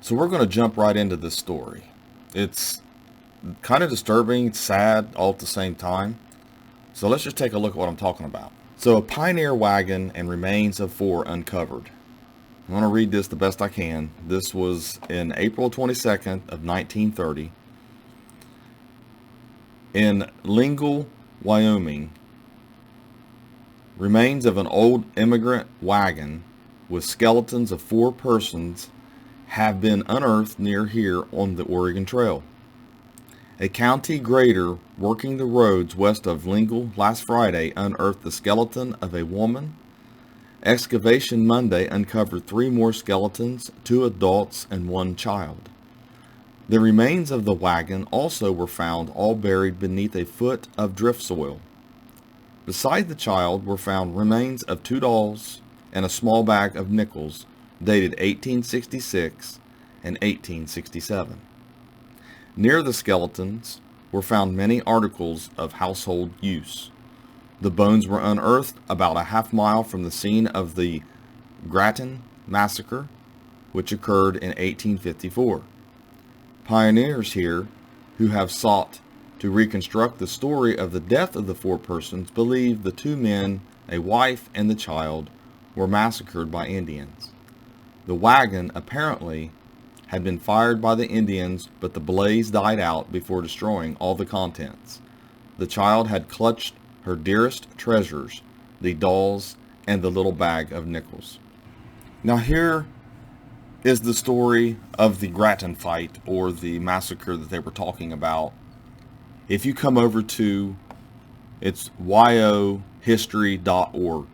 So we're going to jump right into this story. It's kind of disturbing, sad all at the same time. So let's just take a look at what I'm talking about. So a pioneer wagon and remains of 4 uncovered. I'm going to read this the best I can. This was in April 22nd of 1930 in Lingle, Wyoming. Remains of an old immigrant wagon with skeletons of 4 persons have been unearthed near here on the Oregon Trail. A county grader working the roads west of Lingle last Friday unearthed the skeleton of a woman. Excavation Monday uncovered 3 more skeletons, 2 adults and 1 child. The remains of the wagon also were found, all buried beneath a foot of drift soil. Beside the child were found remains of 2 dolls and a small bag of nickels dated 1866 and 1867. Near the skeletons were found many articles of household use. The bones were unearthed about a half-mile from the scene of the Grattan massacre, which occurred in 1854. Pioneers here, who have sought to reconstruct the story of the death of the 4 persons, believe the 2 men, a wife and the child, were massacred by Indians. The wagon apparently had been fired by the Indians, but the blaze died out before destroying all the contents. The child had clutched her dearest treasures, the dolls and the little bag of nickels. Now here is the story of the Grattan fight, or the massacre that they were talking about. If you come over to, it's yohistory.org,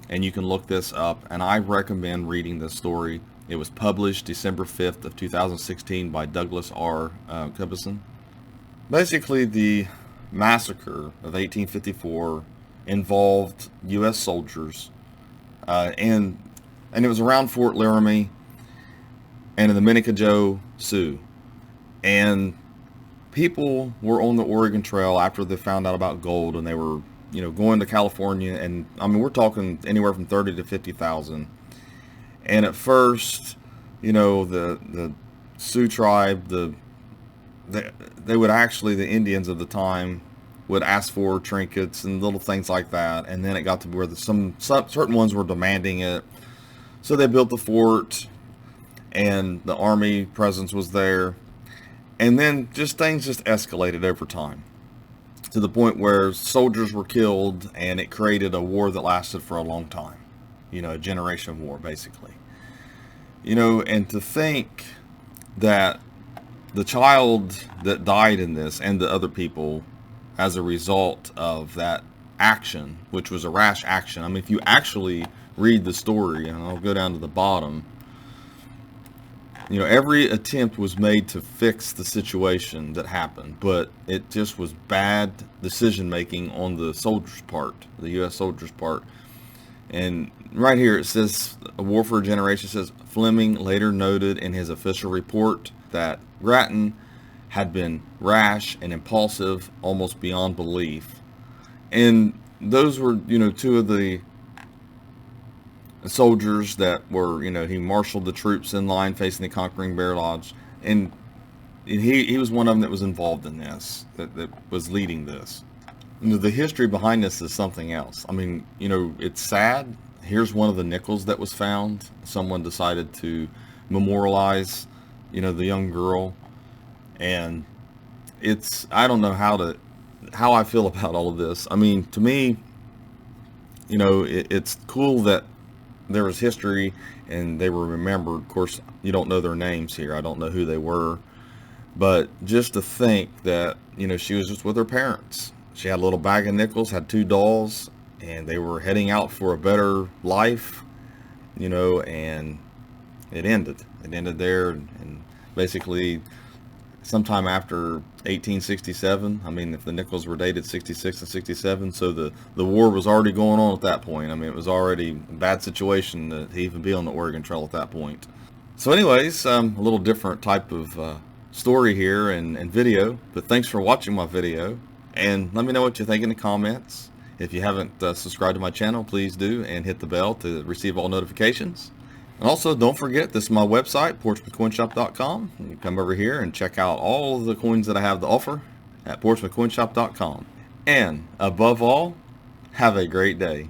and you can look this up, and I recommend reading this story. It was published December 5th of 2016 by Douglas R. Cubison. Basically, the massacre of 1854 involved U.S. soldiers, and it was around Fort Laramie and in the Minicajo Sioux. And people were on the Oregon Trail after they found out about gold, and they were, going to California. And I mean, we're talking anywhere from 30 to 50,000. And at first, the Sioux tribe, they would actually, the Indians of the time would ask for trinkets and little things like that. And then it got to where some certain ones were demanding it. So they built the fort, and the army presence was there. And then things just escalated over time to the point where soldiers were killed, and it created a war that lasted for a long time. A generation war, basically. And to think that the child that died in this and the other people as a result of that action, which was a rash action. I mean, if you actually read the story, and I'll go down to the bottom, every attempt was made to fix the situation that happened, but it just was bad decision making on the soldiers' part, the U.S. soldiers' part. And right here it says, A War for a Generation, says, Fleming later noted in his official report that Grattan had been rash and impulsive almost beyond belief. And those were, 2 of the soldiers that were, he marshaled the troops in line facing the conquering Bear Lodge. And he was one of them that was involved in this, that was leading this. The history behind this is something else. I mean, it's sad. Here's one of the nickels that was found. Someone decided to memorialize, the young girl. And I don't know how I feel about all of this. I mean, to me, it's cool that there was history and they were remembered. Of course, you don't know their names here. I don't know who they were. But just to think that, she was just with her parents. She had a little bag of nickels, had 2 dolls, and they were heading out for a better life, and it ended. It ended there, and basically sometime after 1867, I mean, if the nickels were dated 66 and 67, so the war was already going on at that point. I mean, it was already a bad situation to even be on the Oregon Trail at that point. So anyways, a little different type of story here and video, but thanks for watching my video. And let me know what you think in the comments. If you haven't subscribed to my channel, please do, and hit the bell to receive all notifications. And also, don't forget, this is my website, portsmouthcoinshop.com. You can come over here and check out all of the coins that I have to offer at portsmouthcoinshop.com. And above all, have a great day.